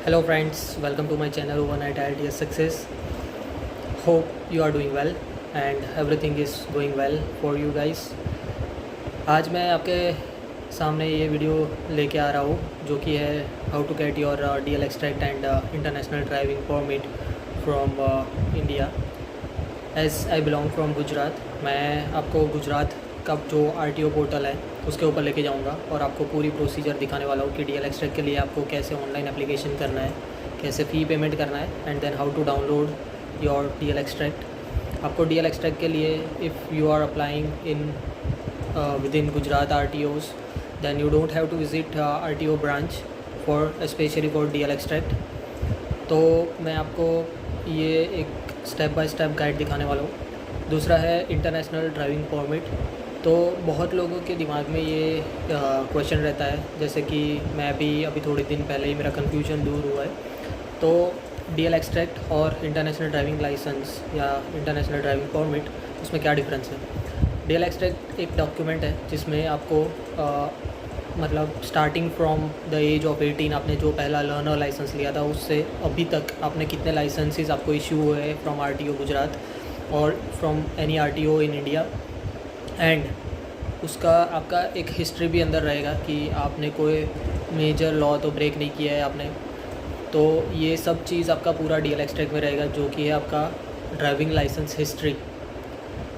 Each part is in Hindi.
Hello friends, welcome to my channel Overnight IELTS Success. Hope you are doing well and everything is going well for you guys. आज मैं आपके सामने ये वीडियो लेके आ रहा हूँ जो कि है how to get your DL extract and international driving permit from India. As I belong from Gujarat, मैं आपको गुजरात का जो RTO पोर्टल है उसके ऊपर लेके जाऊंगा और आपको पूरी प्रोसीजर दिखाने वाला हूँ कि DL एक्सट्रैक्ट के लिए आपको कैसे ऑनलाइन एप्लीकेशन करना है, कैसे फ़ी पेमेंट करना है and then how to download your DL extract. आपको DL एक्सट्रैक्ट के लिए if you are applying in within Gujarat RTOs, then you don't have to visit RTO branch for especially for DL extract. तो मैं आपको ये एक स्टेप बाय स्टेप गाइड दिखाने वाला हूँ. दूसरा है इंटरनेशनल ड्राइविंग परमिट. तो बहुत लोगों के दिमाग में ये क्वेश्चन रहता है, जैसे कि मैं भी अभी थोड़े दिन पहले ही मेरा कन्फ्यूजन दूर हुआ है. तो DL एक्सट्रैक्ट और इंटरनेशनल ड्राइविंग लाइसेंस या इंटरनेशनल ड्राइविंग परमिट, उसमें क्या डिफरेंस है? DL एक्सट्रैक्ट एक डॉक्यूमेंट है जिसमें आपको मतलब starting from the age of 18 आपने जो पहला लर्नर लाइसेंस लिया था उससे अभी तक आपने कितने लाइसेंसेस आपको इशू हुए फ्रॉम RTO गुजरात और from any RTO in India, and उसका आपका एक हिस्ट्री भी अंदर रहेगा कि आपने कोई मेजर लॉ तो ब्रेक नहीं किया है आपने. तो ये सब चीज़ आपका पूरा DL एक्सट्रैक्ट में रहेगा जो कि है आपका ड्राइविंग लाइसेंस हिस्ट्री.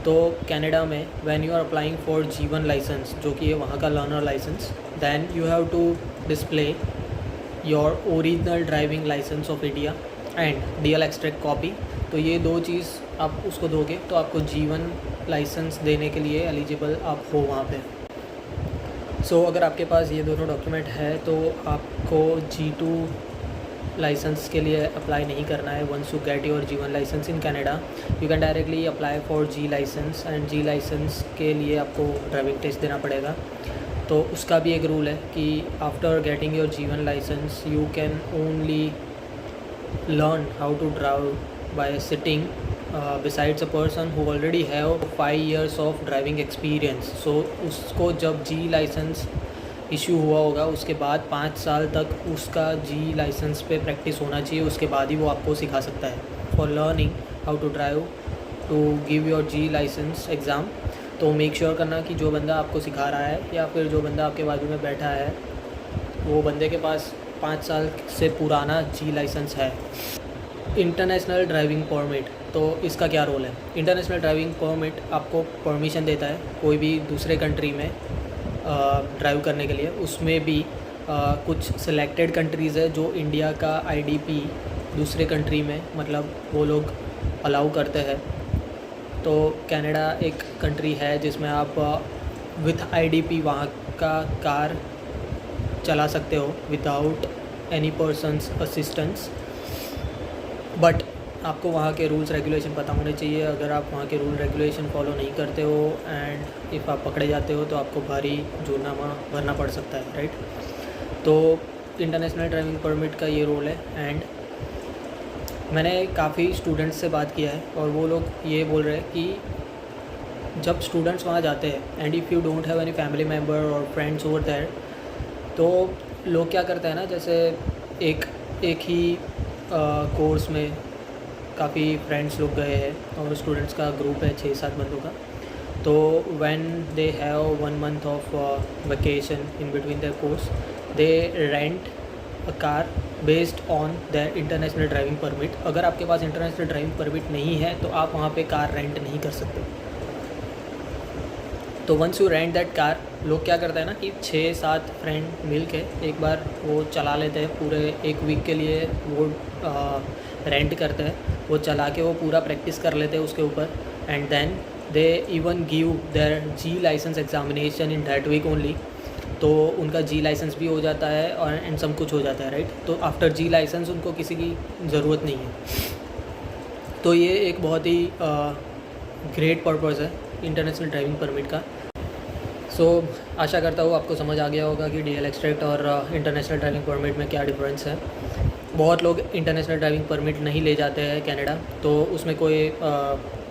तो कनाडा में when you are applying for G1 licence जो कि है वहाँ का learner licence, then you have to display your original driving licence of India and DL extract copy. तो ये दो चीज़ आप उसको दोगे तो आपको G1 लाइसेंस देने के लिए एलिजिबल आप हो वहाँ पे. सो अगर आपके पास ये दोनों डॉक्यूमेंट है तो आपको G2 लाइसेंस के लिए अप्लाई नहीं करना है. Once you get your G1 licence in Canada, you can directly apply for G licence, and G licence के लिए आपको ड्राइविंग टेस्ट देना पड़ेगा. तो उसका भी एक रूल है कि after getting your G1 licence you can only learn how to drive by sitting besides a person who already have 5 years of driving experience. So उसको जब G लाइसेंस इशू हुआ होगा उसके बाद 5 साल तक उसका G लाइसेंस पे प्रैक्टिस होना चाहिए, उसके बाद ही वो आपको सिखा सकता है for learning how to drive to give your G licence exam. तो मेक श्योर करना कि जो बंदा आपको सिखा रहा है या फिर जो बंदा आपके बाजू में बैठा है वो बंदे के पास 5 साल से पुराना G लाइसेंस है. इंटरनेशनल ड्राइविंग परमिट, तो इसका क्या रोल है? इंटरनेशनल ड्राइविंग परमिट आपको परमिशन देता है कोई भी दूसरे कंट्री में ड्राइव करने के लिए. उसमें भी कुछ सिलेक्टेड कंट्रीज़ है जो इंडिया का IDP दूसरे कंट्री में मतलब वो लोग अलाउ करते हैं. तो कनाडा एक कंट्री है जिसमें आप विथ IDP वहाँ का कार चला सकते हो without any persons assistance. But आपको वहाँ के रूल्स रेगुलेशन पता होने चाहिए. अगर आप वहाँ के रूल रेगुलेशन फॉलो नहीं करते हो एंड इफ़ आप पकड़े जाते हो तो आपको भारी जुर्माना भरना पड़ सकता है, राइट? तो इंटरनेशनल ड्राइविंग परमिट का ये रोल है. एंड मैंने काफ़ी स्टूडेंट्स से बात किया है और वो लोग ये बोल रहे हैं कि जब स्टूडेंट्स वहाँ जाते हैं and if you don't have any family member और फ्रेंड्स ओवर देयर, तो लोग क्या करते हैं ना, जैसे एक ही कोर्स में काफ़ी फ्रेंड्स लोग गए हैं और स्टूडेंट्स का ग्रुप है 6-7 बंदों का. तो when they have 1 month of vacation in between their course, they rent a car based on their international driving permit. अगर आपके पास इंटरनेशनल ड्राइविंग परमिट नहीं है तो आप वहाँ पे कार रेंट नहीं कर सकते. तो once you rent that car, लोग क्या करते हैं ना कि 6-7 फ्रेंड मिल के एक बार वो चला लेते हैं. पूरे एक वीक के लिए वो रेंट करते हैं, वो चला के वो पूरा प्रैक्टिस कर लेते हैं उसके ऊपर. And then they even give their G licence examination in that week only. तो उनका G लाइसेंस भी हो जाता है और एंड सब कुछ हो जाता है, राइट? तो आफ्टर G लाइसेंस उनको किसी की ज़रूरत नहीं है. तो ये एक बहुत ही ग्रेट पर्पज़ है इंटरनेशनल ड्राइविंग परमिट का. सो आशा करता हूँ आपको समझ आ गया होगा कि DL एक्सट्रैक्ट और इंटरनेशनल ड्राइविंग परमिट में क्या डिफरेंस है. बहुत लोग इंटरनेशनल ड्राइविंग परमिट नहीं ले जाते हैं कनाडा, तो उसमें कोई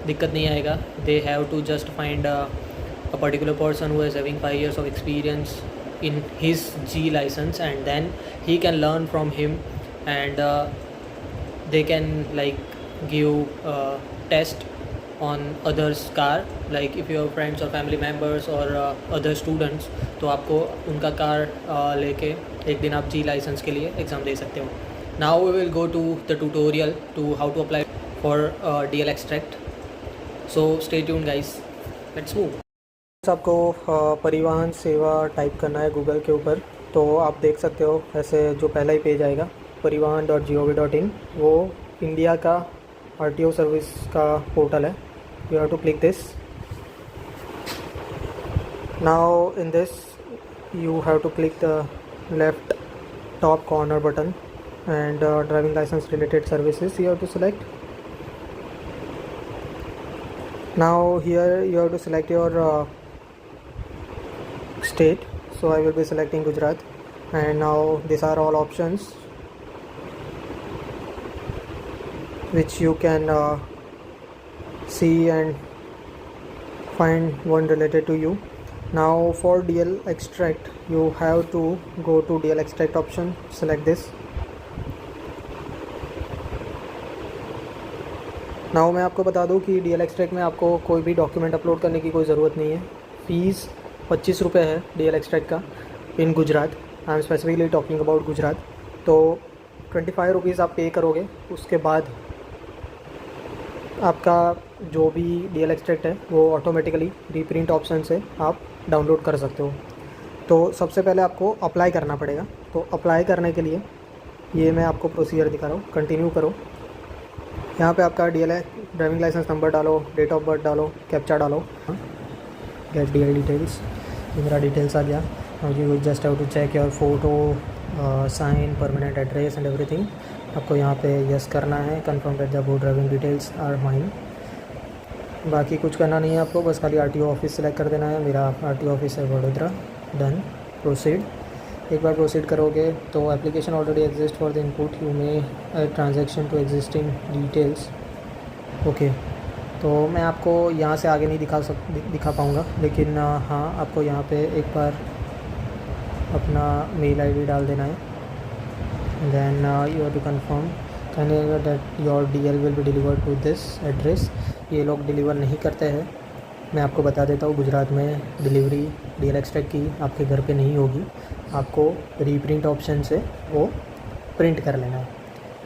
दिक्कत नहीं आएगा. They have to just find a particular person who is having 5 years of experience in his G license, and then he can learn from him and they can like give test on others car, like if your friends or family members or other students, तो आपको उनका कार लेके एक दिन आप जी लाइसेंस के लिए एग्ज़ाम दे सकते हो. Now we will go to the tutorial to how to apply for DL extract. So stay tune guys, let's move. आपको परिवहन सेवा टाइप करना है गूगल के ऊपर, तो आप देख सकते हो ऐसे जो पहला ही पेज आएगा परिवहन.gov.in, वो इंडिया का RTO सर्विस का पोर्टल है. You have to click this. Now in this you have to click the left top corner button and driving license related services you have to select. Now here you have to select your state, so I will be selecting Gujarat, and now these are all options which you can see and find one related to you. Now for DL extract you have to go to DL extract option, select this. Now मैं आपको बता दूं कि DL extract में आपको कोई भी डॉक्यूमेंट अपलोड करने की कोई ज़रूरत नहीं है. फ़ीस 25 रुपये है DL extract का in Gujarat. I am specifically talking about Gujarat. तो 25 रुपीज़ आप पे करोगे, उसके बाद आपका जो भी DL एक्सट्रैक्ट है वो ऑटोमेटिकली रीप्रिंट ऑप्शन से आप डाउनलोड कर सकते हो. तो सबसे पहले आपको अप्लाई करना पड़ेगा. तो अप्लाई करने के लिए ये मैं आपको प्रोसीजर दिखा रहा हूँ. कंटिन्यू करो. यहाँ पे आपका DL ड्राइविंग लाइसेंस नंबर डालो, डेट ऑफ बर्थ डालो, कैप्चा डालो. गेट DL डिटेल्स, ये मेरा डिटेल्स आ गया. You just have to check your photo, sign, permanent address and everything. आपको यहाँ पे यस करना है. Confirm that the about driving details are mine. बाकी कुछ करना नहीं है आपको, बस खाली RTO ऑफिस सेलेक्ट कर देना है. मेरा RTO ऑफिस है वडोदरा. डन. प्रोसीड. एक बार प्रोसीड करोगे तो application already exist for the input, you may transaction to existing details. Okay, तो मैं आपको यहाँ से आगे नहीं दिखा पाऊँगा, लेकिन हाँ आपको यहाँ पे एक बार अपना मेल ID डाल देना है. Then you have to confirm that your DL will be delivered to this address. ये लोग डिलीवर नहीं करते हैं. मैं आपको बता देता हूँ, गुजरात में डिलीवरी DL एक्सट्रैक्ट की आपके घर पे नहीं होगी. आपको रीप्रिंट ऑप्शन से वो प्रिंट कर लेना है.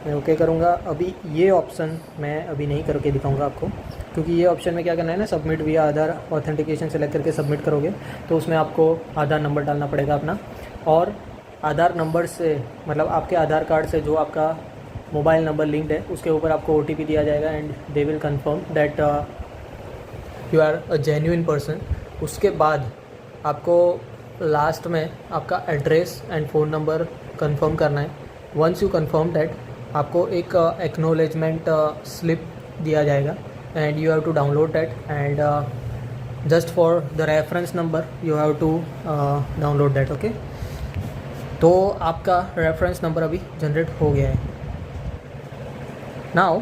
मैं ओके करूँगा. अभी ये ऑप्शन मैं अभी नहीं करके दिखाऊँगा आपको, क्योंकि ये ऑप्शन में क्या करना है ना, सबमिट विया आधार ऑथेंटिकेशन सेलेक्ट करके सबमिट करोगे तो उसमें आपको आधार नंबर डालना पड़ेगा अपना, और आधार नंबर से मतलब आपके आधार कार्ड से जो आपका मोबाइल नंबर लिंक्ड है उसके ऊपर आपको OTP दिया जाएगा and they will confirm that you are a genuine person. उसके बाद आपको लास्ट में आपका address and phone number confirm करना है. वंस यू कंफर्म दैट, आपको एक एक्नॉलेजमेंट स्लिप दिया जाएगा and you have to download that, and just for the reference number you have to download that. Okay, तो आपका रेफरेंस नंबर अभी जनरेट हो गया है. नाउ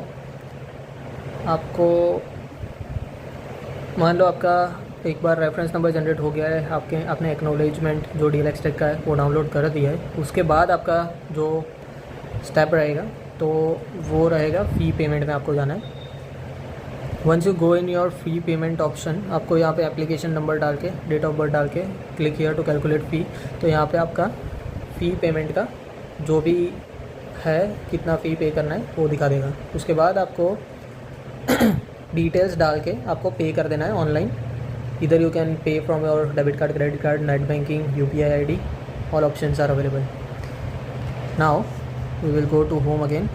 आपको मान लो आपका एक बार रेफरेंस नंबर जनरेट हो गया है, आपने एक्नॉलेजमेंट जो DL एक्सट्रैक्ट का है वो डाउनलोड कर दिया है. उसके बाद आपका जो स्टेप रहेगा तो वो रहेगा फ़ी पेमेंट में आपको जाना है. Once you go in your fee payment option, आपको यहाँ पे एप्लीकेशन नंबर डाल के, डेट ऑफ बर्थ डाल के क्लिक हियर टू कैलकुलेट फ़ी. तो यहाँ पे आपका फ़ी पेमेंट का जो भी है, कितना फ़ी पे करना है वो दिखा देगा. उसके बाद आपको डिटेल्स डाल के आपको पे कर देना है ऑनलाइन. इधर you can pay from your debit card, credit card, net banking, UPI ID, all options are available. Now we will go to home again.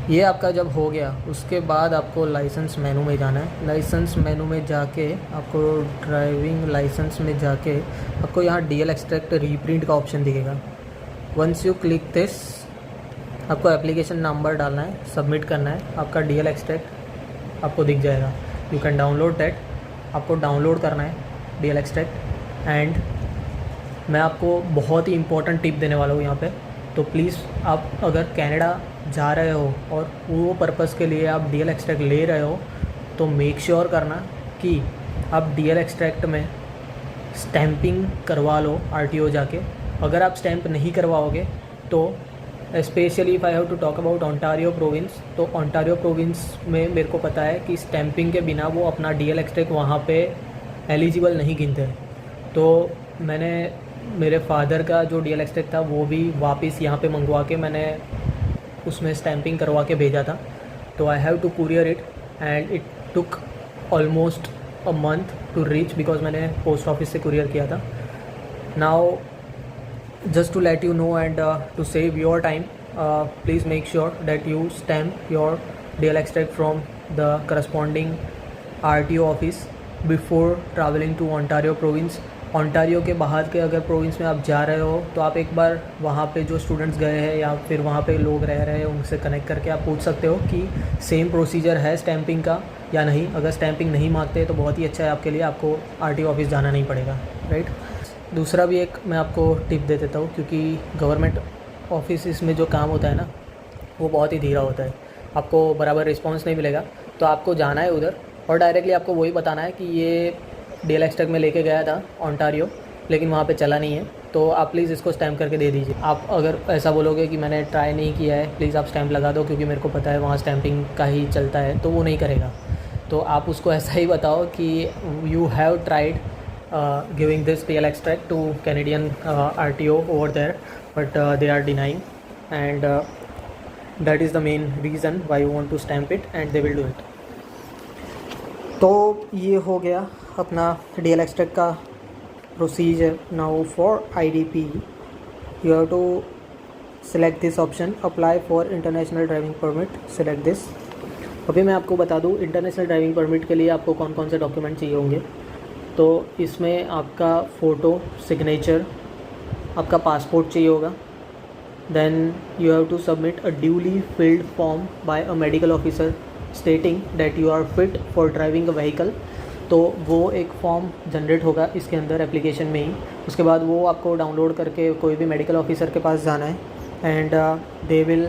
ये आपका जब हो गया उसके बाद आपको लाइसेंस मेनू में जाना है. लाइसेंस मेनू में जाके आपको ड्राइविंग लाइसेंस में जाके आपको यहाँ DL एक्सट्रैक्ट रीप्रिंट का ऑप्शन दिखेगा. वंस यू क्लिक दिस, आपको एप्लीकेशन नंबर डालना है, सबमिट करना है. आपका DL एक्सट्रैक्ट आपको दिख जाएगा. You can download that. आपको डाउनलोड करना है DL एक्सट्रैक्ट. एंड मैं आपको बहुत ही इंपॉर्टेंट टिप देने वाला हूँ यहाँ पे. तो प्लीज़ आप अगर कनाडा जा रहे हो और वो पर्पज़ के लिए आप DL एक्सट्रैक्ट ले रहे हो तो मेक श्योर करना कि आप DL एक्सट्रैक्ट में स्टैंपिंग करवा लो RTO जाके. अगर आप स्टैंप नहीं करवाओगे तो specially if I have to talk about Ontario province, तो ओंटारियो प्रोविंस में मेरे को पता है कि स्टैंपिंग के बिना वो अपना DL एक्सट्रैक्ट वहाँ पे एलिजिबल नहीं गिनते। तो मैंने मेरे फादर का जो DL एक्सट्रैक्ट था वो भी वापस यहाँ पे मंगवा के मैंने उसमें स्टैंपिंग करवा के भेजा था। तो I have to courier it and it took almost a month to reach, because मैंने पोस्ट ऑफिस से कुरियर किया था। Now just to let you know and to save your time, please make sure that you stamp your DL extract from the corresponding RTO office before traveling to Ontario province। Ontario के बाहर के अगर प्रोविंस में आप जा रहे हो तो आप एक बार वहाँ पे जो स्टूडेंट्स गए हैं या फिर वहाँ पे लोग रह रहे हैं उनसे कनेक्ट करके आप पूछ सकते हो कि सेम प्रोसीजर है स्टैंपिंग का या नहीं। अगर स्टैंपिंग नहीं मांगते तो बहुत ही अच्छा है आपके लिए, आपको RTO ऑफिस जाना नहीं पड़ेगा, राइट। दूसरा भी एक मैं आपको टिप दे देता हूँ, क्योंकि गवर्नमेंट ऑफिस में जो काम होता है ना वो बहुत ही धीरा होता है, आपको बराबर रिस्पांस नहीं मिलेगा। तो आपको जाना है उधर और डायरेक्टली आपको वही बताना है कि ये DL एक्सट्रैक्ट में लेके गया था ओंटारियो, लेकिन वहाँ पे चला नहीं है, तो आप प्लीज़ इसको स्टैम्प करके दे दीजिए। आप अगर ऐसा बोलोगे कि मैंने ट्राई नहीं किया है, प्लीज़ आप स्टैम्प लगा दो क्योंकि मेरे को पता है वहाँ स्टैंपिंग का ही चलता है, तो वो नहीं करेगा। तो आप उसको ऐसा ही बताओ कि you have tried giving this DL extract to Canadian RTO over there, but they are denying, and that is the main reason why you want to stamp it and they will do it। तो ये हो गया अपना DL extract का procedure. Now for IDP you have to select this option, apply for international driving permit, select this। अभी मैं आपको बता दूँ इंटरनेशनल ड्राइविंग परमिट के लिए आपको कौन कौन से डॉक्यूमेंट चाहिए होंगे। तो इसमें आपका फ़ोटो, सिग्नेचर, आपका पासपोर्ट चाहिए होगा। Then you have to submit a duly filled form by a medical officer stating that you are fit for driving a vehicle. तो वो एक फॉर्म जनरेट होगा इसके अंदर एप्लीकेशन में ही। उसके बाद वो आपको डाउनलोड करके कोई भी मेडिकल ऑफिसर के पास जाना है and they will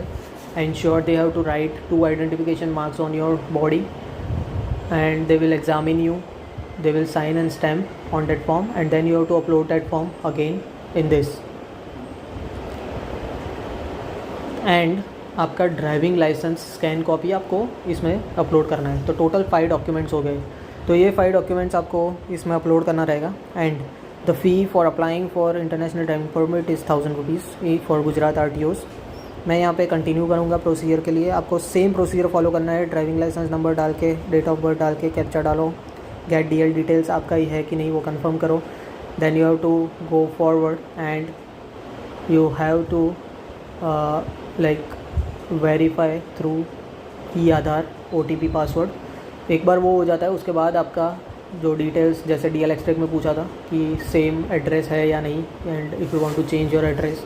ensure they have to write 2 identification marks on your body and they will examine you, they will sign and stamp on that form and then you have to upload that form again in this। and आपका ड्राइविंग लाइसेंस स्कैन कॉपी आपको इसमें अपलोड करना है। तो टोटल 5 डॉक्यूमेंट्स हो गए। तो ये 5 डॉक्यूमेंट्स आपको इसमें अपलोड करना रहेगा। And the fee for applying for international driving permit is 1000 rupees for Gujarat RTOs। मैं यहाँ पे कंटिन्यू करूँगा प्रोसीजर के लिए। आपको सेम प्रोसीजर फॉलो करना है, ड्राइविंग लाइसेंस नंबर डाल के, डेट ऑफ बर्थ डाल के, कैप्चा डालो, गेट DL डिटेल्स आपका ही है कि नहीं वो कंफर्म करो। Then you have to go forward and you have to like verify through ई-आधार OTP password. एक बार वो हो जाता है उसके बाद आपका जो डिटेल्स जैसे DL एक्सट्रैक्ट में पूछा था कि सेम एड्रेस है या नहीं, and if you want to change your address,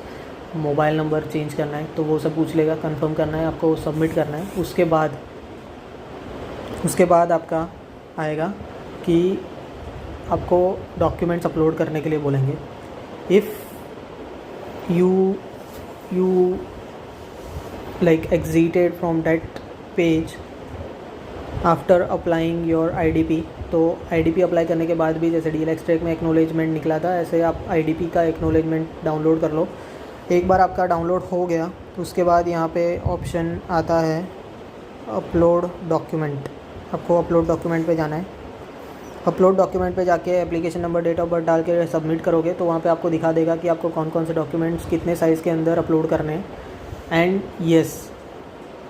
mobile number change करना है, तो वो सब पूछ लेगा, कंफर्म करना है, आपको सबमिट करना है। उसके बाद आपका आएगा कि आपको डॉक्यूमेंट्स अपलोड करने के लिए बोलेंगे। If you like exerted from that page after applying your IDP, तो IDP अप्लाई करने के बाद भी जैसे DL एक्सट्रैक्ट में एक्नॉलेजमेंट निकला था, ऐसे आप IDP का एक्नॉलेजमेंट डाउनलोड कर लो। एक बार आपका डाउनलोड हो गया तो उसके बाद यहाँ पे ऑप्शन आता है अपलोड डॉक्यूमेंट। आपको अपलोड डॉक्यूमेंट पे जाना है। अपलोड डॉक्यूमेंट पे जाके application number, date of birth डाल के सबमिट करोगे तो वहाँ पे आपको दिखा देगा कि आपको कौन कौन से डॉक्यूमेंट्स कितने साइज़ के अंदर अपलोड करने हैं। एंड येस,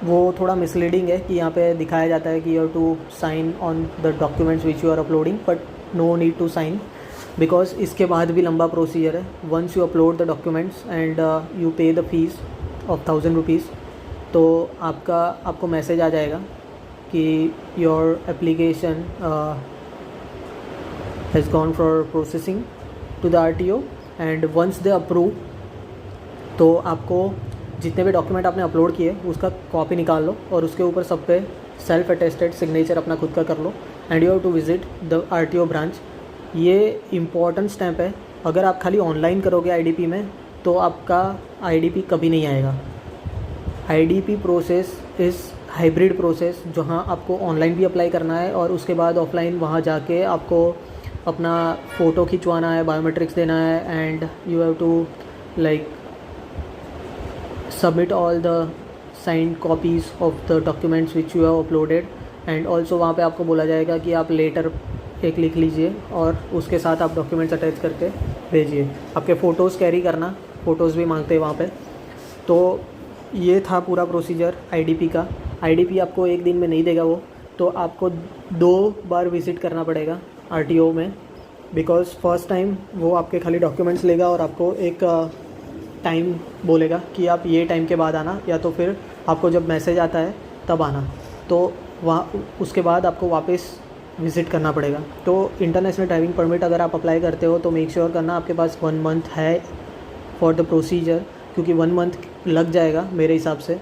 वो थोड़ा मिसलीडिंग है कि यहाँ पे दिखाया जाता है कि you have to sign on the documents which you are uploading, but no need to sign, because इसके बाद भी लंबा प्रोसीजर है। Once you upload the documents and you pay the fees of 1000 rupees, तो आपको मैसेज आ जाएगा कि your application has gone for processing to the RTO and once they approve, तो आपको जितने भी डॉक्यूमेंट आपने अपलोड किए उसका कॉपी निकाल लो और उसके ऊपर सब पे सेल्फ अटेस्टेड सिग्नेचर अपना खुद का कर लो and you have to visit the RTO branch. ये इम्पॉर्टेंट स्टैम्प है। अगर आप खाली ऑनलाइन करोगे IDP में तो आपका IDP कभी नहीं आएगा। IDP process is hybrid process, जहाँ आपको ऑनलाइन भी अप्लाई करना है और उसके बाद ऑफलाइन वहाँ जाके आपको अपना फ़ोटो खिंचवाना है, बायोमेट्रिक्स देना है and you have to like submit all the signed copies of the documents which you have uploaded, and also वहाँ पे आपको बोला जाएगा कि आप लेटर एक लिख लीजिए और उसके साथ आप डॉक्यूमेंट्स अटैच करके भेजिए। आपके फ़ोटोज़ कैरी करना, फ़ोटोज़ भी मांगते हैं वहाँ पे। तो ये था पूरा प्रोसीजर आईडीपी का। आईडीपी आपको एक दिन में नहीं देगा वो, तो आपको 2 बार विज़िट करना पड़ेगा आरटीओ में, बिकॉज़ फर्स्ट टाइम वो आपके खाली डॉक्यूमेंट्स लेगा और आपको एक टाइम बोलेगा कि आप ये टाइम के बाद आना, या तो फिर आपको जब मैसेज आता है तब आना। तो वहाँ उसके बाद आपको वापस विज़िट करना पड़ेगा। तो इंटरनेशनल ड्राइविंग परमिट अगर आप अप्लाई करते हो तो मेक श्योर करना आपके पास 1 मंथ है फॉर द प्रोसीजर, क्योंकि 1 मंथ लग जाएगा मेरे हिसाब से।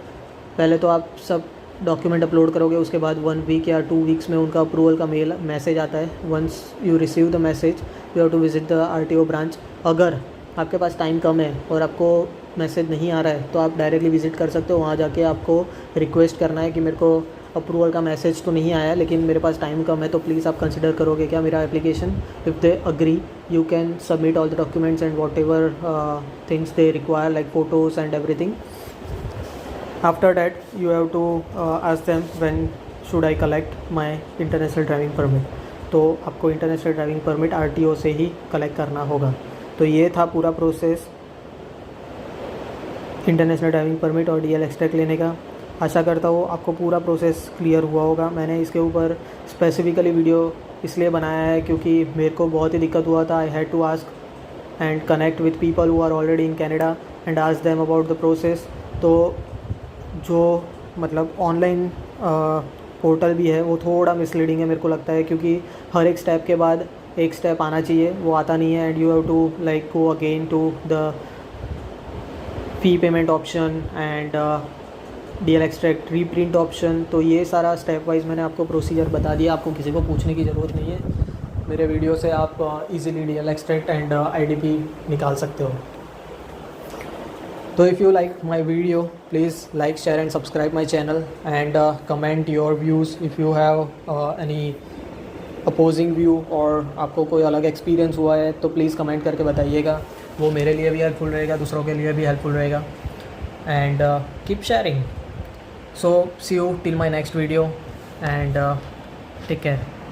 पहले तो आप सब डॉक्यूमेंट अपलोड करोगे, उसके बाद 1 वीक या 2 वीक्स में उनका अप्रूवल का मैसेज आता है। Once you receive the message you have to visit the RTO branch. अगर आपके पास टाइम कम है और आपको मैसेज नहीं आ रहा है तो आप डायरेक्टली विज़िट कर सकते हो। वहाँ जाके आपको रिक्वेस्ट करना है कि मेरे को अप्रूवल का मैसेज तो नहीं आया लेकिन मेरे पास टाइम कम है, तो प्लीज़ आप कंसिडर करोगे क्या मेरा application. If they agree you can submit all the documents and whatever things they require like photos and everything. After that you have to ask them when should I collect my international driving permit. तो आपको इंटरनेशनल ड्राइविंग परमिट आरटीओ से ही कलेक्ट करना होगा। तो ये था पूरा प्रोसेस इंटरनेशनल ड्राइविंग परमिट और डीएल एक्सट्रैक्ट लेने का। आशा करता हूँ आपको पूरा प्रोसेस क्लियर हुआ होगा। मैंने इसके ऊपर स्पेसिफिकली वीडियो इसलिए बनाया है क्योंकि मेरे को बहुत ही दिक्कत हुआ था। I had to ask and connect with people who are already in Canada and ask them about the process. तो जो मतलब ऑनलाइन पोर्टल भी है वो थोड़ा मिसलीडिंग है मेरे को लगता है, क्योंकि हर एक स्टेप के बाद एक स्टेप आना चाहिए, वो आता नहीं है। And you have to like go again to the fee payment option and DL extract reprint option. तो ये सारा स्टेप वाइज मैंने आपको प्रोसीजर बता दिया, आपको किसी को पूछने की ज़रूरत नहीं है। मेरे वीडियो से आप easily DL extract and IDP निकाल सकते हो। तो if you like my video please like share and subscribe my channel and comment your views if you have any opposing view, और आपको कोई अलग एक्सपीरियंस हुआ है तो प्लीज़ कमेंट करके बताइएगा। वो मेरे लिए भी हेल्पफुल रहेगा, दूसरों के लिए भी हेल्पफुल रहेगा। And keep sharing. So see you till my next video and take care.